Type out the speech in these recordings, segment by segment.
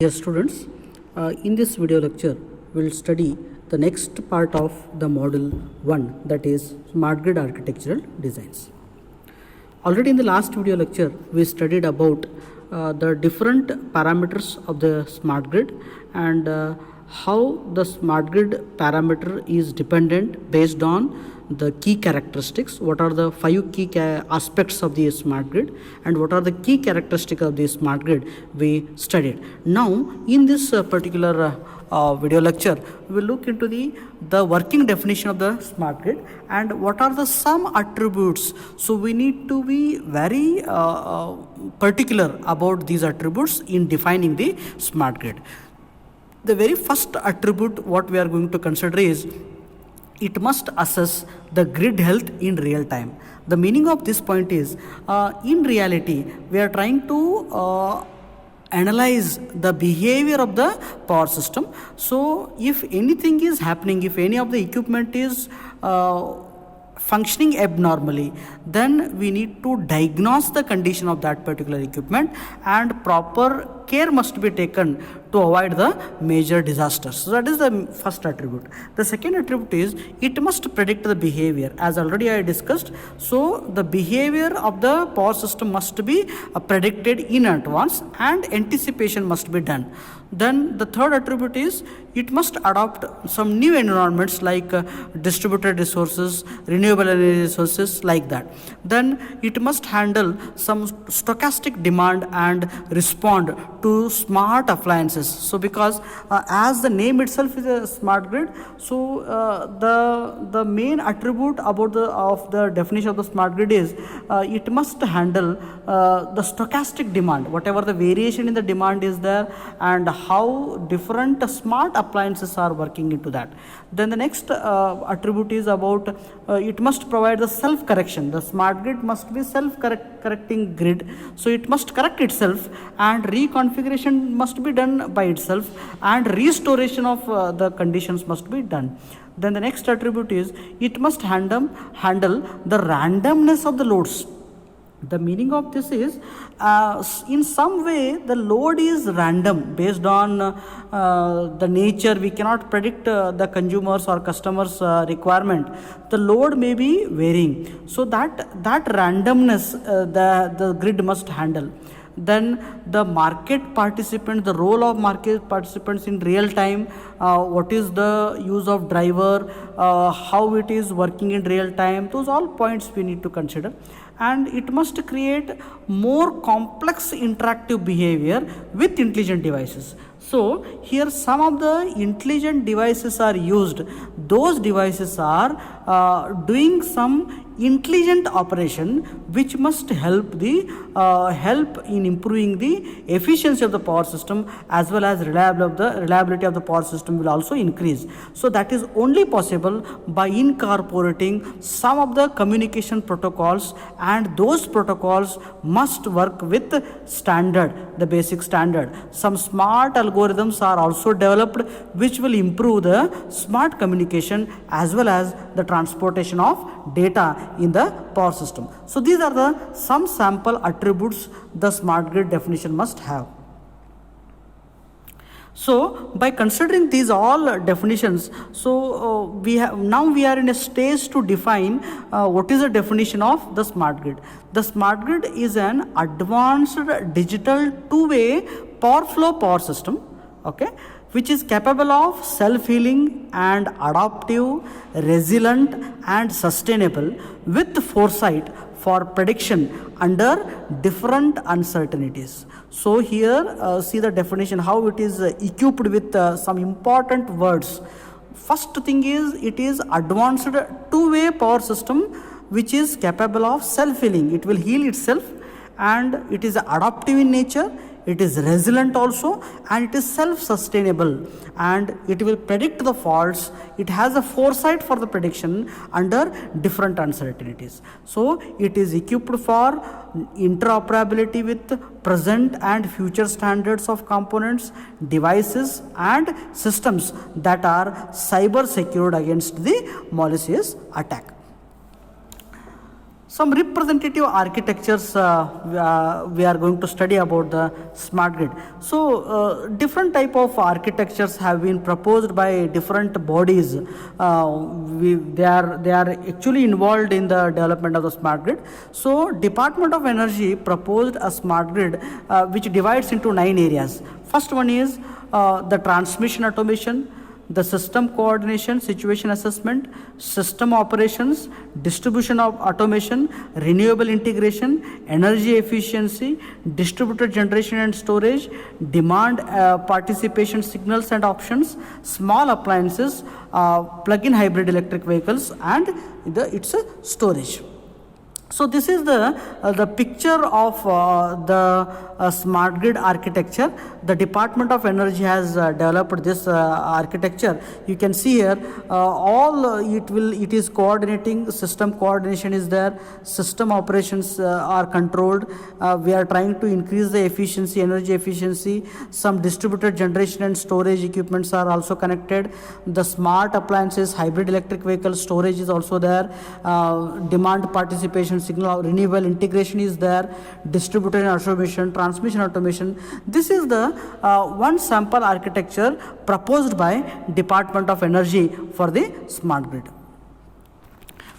Dear students, in this video lecture, we will study the next part of the module 1, that is smart grid architectural designs. Already in the last video lecture, we studied about the different parameters of the smart grid and how the smart grid parameter is dependent based on the key characteristics. What are the 5 key aspects of the smart grid and what are the key characteristics of the smart grid we studied. Now in this particular video lecture, we will look into the working definition of the smart grid and what are the some attributes. So we need to be very particular about these attributes in defining the smart grid. The very first attribute what we are going to consider is it must assess the grid health in real time. The meaning of this point is in reality we are trying to analyze the behavior of the power system. So if anything is happening, if any of the equipment is functioning abnormally, then we need to diagnose the condition of that particular equipment and proper care must be taken to avoid the major disasters. So that is the first attribute. The second attribute is it must predict the behavior, as already I discussed. So the behavior of the power system must be predicted in advance and anticipation must be done. Then the third attribute is it must adopt some new environments like distributed resources, renewable energy resources, like that. Then it must handle some stochastic demand and respond to smart appliances. So because as the name itself is a smart grid, so the main attribute about the definition of the smart grid is it must handle the stochastic demand, whatever the variation in the demand is there and how different smart appliances are working into that. Then the next attribute is about it must provide the self correction. The smart grid must be self correcting grid, so it must correct itself and reconfiguration must be done by itself and restoration of the conditions must be done. Then the next attribute is it must handle the randomness of the loads. The meaning of this is in some way the load is random based on the nature. We cannot predict the consumers or customers requirement. The load may be varying, so that randomness the grid must handle. Then the market participant, the role of market participants in real time, what is the use of driver, how it is working in real time, those all points we need to consider. And it must create more complex interactive behavior with intelligent devices. So here some of the intelligent devices are used. Those devices are doing some intelligent operation which must help in improving the efficiency of the power system as well as reliability of the power system will also increase. So that is only possible by incorporating some of the communication protocols, and those protocols must work with the basic standard. Some smart algorithms are also developed which will improve the smart communication as well as the transportation of data in the power system. So these are the some sample attributes the smart grid definition must have. So by considering these all definitions, so we are in a stage to define what is the definition of the smart grid. The smart grid is an advanced digital two-way power system, okay, which is capable of self-healing and adaptive, resilient and sustainable with foresight for prediction under different uncertainties. So here see the definition, how it is equipped with some important words. First thing is it is advanced two-way power system which is capable of self-healing. It will heal itself and it is adaptive in nature. It is resilient also and it is self-sustainable and it will predict the faults. It has a foresight for the prediction under different uncertainties. So it is equipped for interoperability with present and future standards of components, devices and systems that are cyber secured against the malicious attack. Some representative architectures we are going to study about the smart grid. So different type of architectures have been proposed by different bodies. They are actually involved in the development of the smart grid. So Department of Energy proposed a smart grid which divides into 9 areas. First one is the transmission automation, the system coordination, situation assessment, system operations, distribution of automation, renewable integration, energy efficiency, distributed generation and storage, demand participation signals and options, small appliances, plug-in hybrid electric vehicles, and its storage. So this is the picture of the smart grid architecture. The Department of Energy has developed this architecture. You can see here it is coordinating, system coordination is there, system operations are controlled. We are trying to increase the efficiency, energy efficiency. Some distributed generation and storage equipments are also connected. The smart appliances, hybrid electric vehicle storage is also there. Demand participation signal, renewable integration is there, distributed automation, transmission automation. This is the one sample architecture proposed by Department of Energy for the smart grid.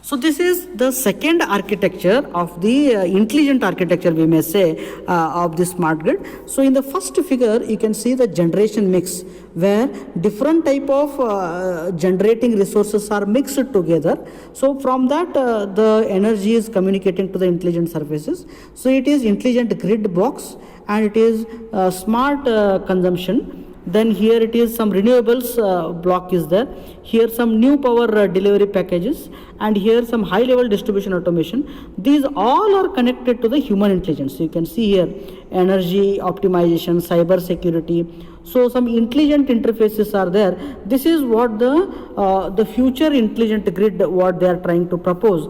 So this is the second architecture of the intelligent architecture, we may say, of the smart grid. So in the first figure, you can see the generation mix, where different type of generating resources are mixed together. So from that, the energy is communicating to the intelligent surfaces. So it is intelligent grid box, and it is smart consumption. Then here it is some renewables block is there. Here some new power delivery packages, and here some high level distribution automation. These all are connected to the human intelligence. So you can see here energy optimization, cyber security. So some intelligent interfaces are there. This is what the future intelligent grid, what they are trying to propose.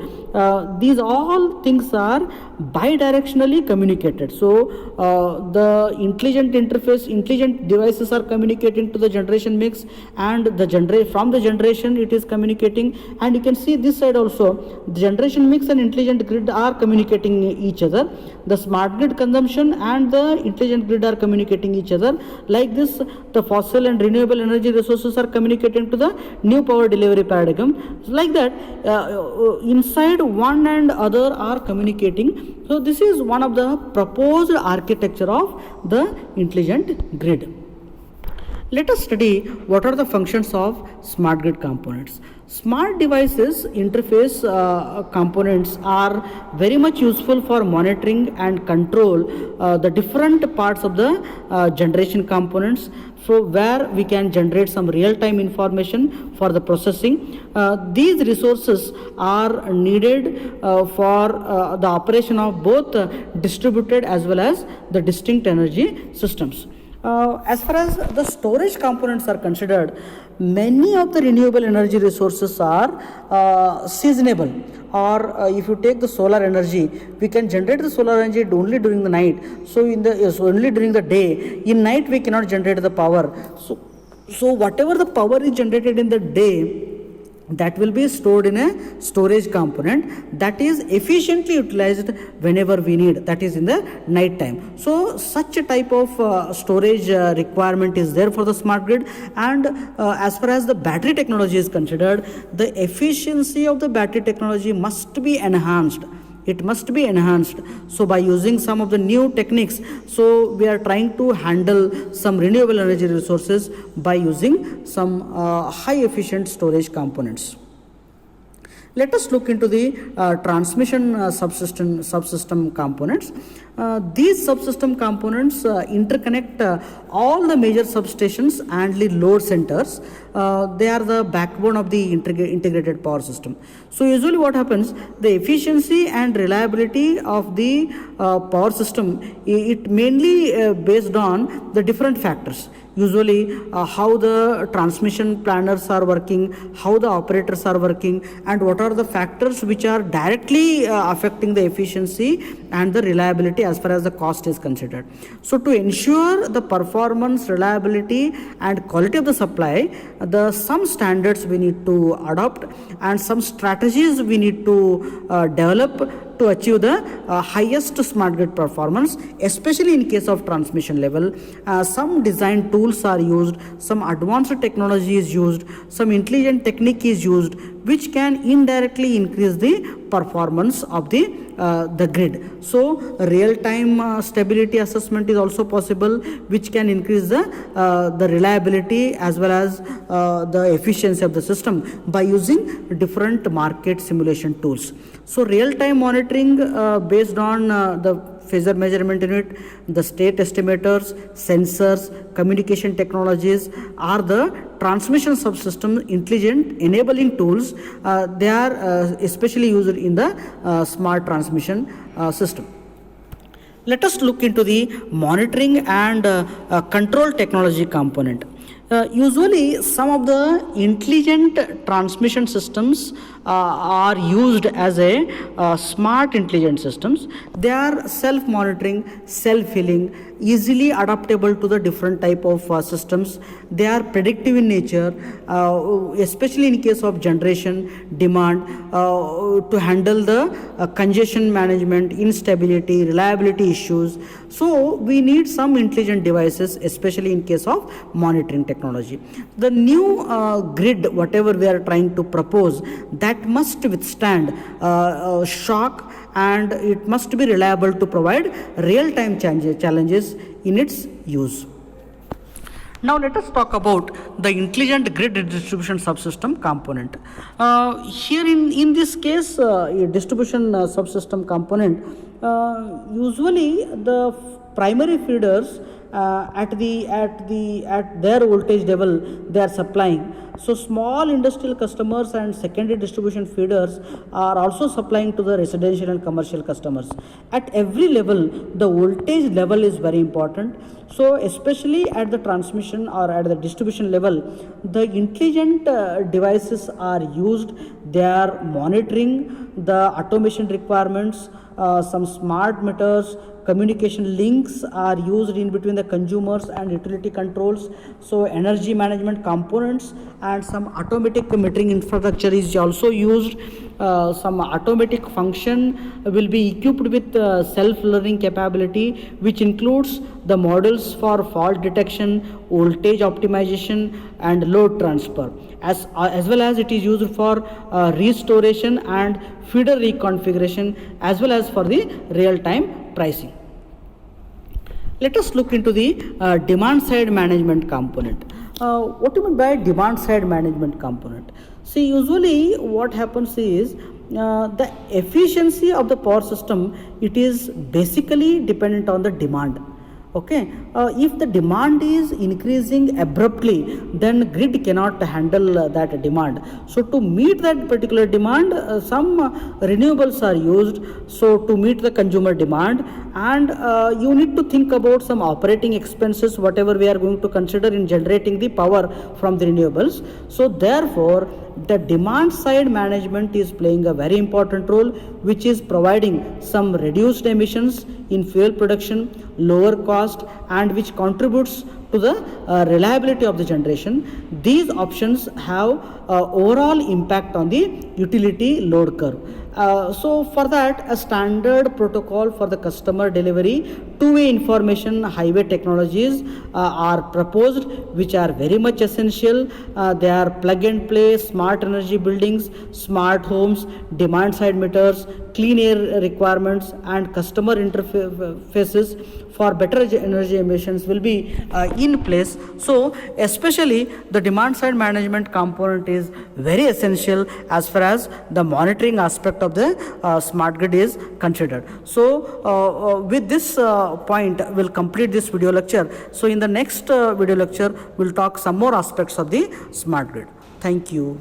These all things are bidirectionally communicated. So the intelligent interface, intelligent devices are communicating to the generation mix, and from the generation it is communicating. And you can see this side also, the generation mix and intelligent grid are communicating each other. The smart grid consumption and the intelligent grid are communicating each other. Like this, the fossil and renewable energy resources are communicating to the new power delivery paradigm. Like that, inside one and other are communicating. So this is one of the proposed architecture of the intelligent grid. Let us study what are the functions of smart grid components. Smart devices interface components are very much useful for monitoring and control the different parts of the generation components, so where we can generate some real-time information for the processing. These resources are needed for the operation of both distributed as well as the distinct energy systems. As far as the storage components are considered, many of the renewable energy resources are seasonable. Or if you take the solar energy, we can generate the solar energy only during the night. So only during the day. In night we cannot generate the power. So whatever the power is generated in the day, that will be stored in a storage component that is efficiently utilized whenever we need, that is in the night time. So such a type of storage requirement is there for the smart grid. And as far as the battery technology is considered, the efficiency of the battery technology must be enhanced. It must be enhanced. So by using some of the new techniques, so we are trying to handle some renewable energy resources by using some high efficient storage components. Let us look into the transmission subsystem components. These subsystem components interconnect all the major substations and the load centers. They are the backbone of the integrated power system. So usually what happens, the efficiency and reliability of the power system, it mainly based on the different factors. Usually how the transmission planners are working, how the operators are working, and what are the factors which are directly affecting the efficiency and the reliability as far as the cost is considered. So to ensure the performance, reliability and quality of the supply, some standards we need to adopt and some strategies we need to develop to achieve the highest smart grid performance, especially in case of transmission level. Some design tools are used, some advanced technology is used, some intelligent technique is used, which can indirectly increase the performance of the grid. So real-time stability assessment is also possible, which can increase the reliability as well as the efficiency of the system by using different market simulation tools. So real-time monitoring based on the phasor measurement unit, the state estimators, sensors, communication technologies are the transmission subsystem intelligent enabling tools. They are especially used in the smart transmission system. Let us look into the monitoring and control technology component. Usually some of the intelligent transmission systems are used as a smart intelligent systems. They are self-monitoring, self-healing, easily adaptable to the different type of systems. They are predictive in nature, especially in case of generation, demand, to handle the congestion management, instability, reliability issues. So we need some intelligent devices, especially in case of monitoring technology. The new grid, whatever we are trying to propose, that must withstand shock, and it must be reliable to provide real-time challenges in its use. Now let us talk about the intelligent grid distribution subsystem component. Here in this case, a distribution subsystem component, usually the primary feeders at their voltage level they are supplying. So small industrial customers and secondary distribution feeders are also supplying to the residential and commercial customers. At every level, the voltage level is very important. So especially at the transmission or at the distribution level, the intelligent devices are used. They are monitoring the automation requirements. Some smart meters, communication links are used in between the consumers and utility controls. So energy management components and some automatic metering infrastructure is also used. Some automatic function will be equipped with self-learning capability, which includes the models for fault detection, voltage optimization and load transfer, as well as it is used for restoration and feeder reconfiguration, as well as for the real-time pricing. Let us look into the demand side management component. What do you mean by demand side management component? See, usually what happens is the efficiency of the power system, it is basically dependent on the demand. Okay, if the demand is increasing abruptly, then grid cannot handle that demand. So to meet that particular demand, some renewables are used, so to meet the consumer demand, and you need to think about some operating expenses, whatever we are going to consider in generating the power from the renewables. So therefore the demand side management is playing a very important role, which is providing some reduced emissions in fuel production, lower cost, and which contributes to the reliability of the generation. These options have overall impact on the utility load curve. So for that, a standard protocol for the customer delivery, two-way information highway technologies are proposed, which are very much essential. They are plug and play, smart energy buildings, smart homes, demand side meters, clean air requirements, and customer interfaces for better energy emissions will be in place. So especially the demand side management component is very essential as far as the monitoring aspect of the smart grid is considered. So with this point we'll complete this video lecture. So in the next video lecture we'll talk some more aspects of the smart grid. Thank you.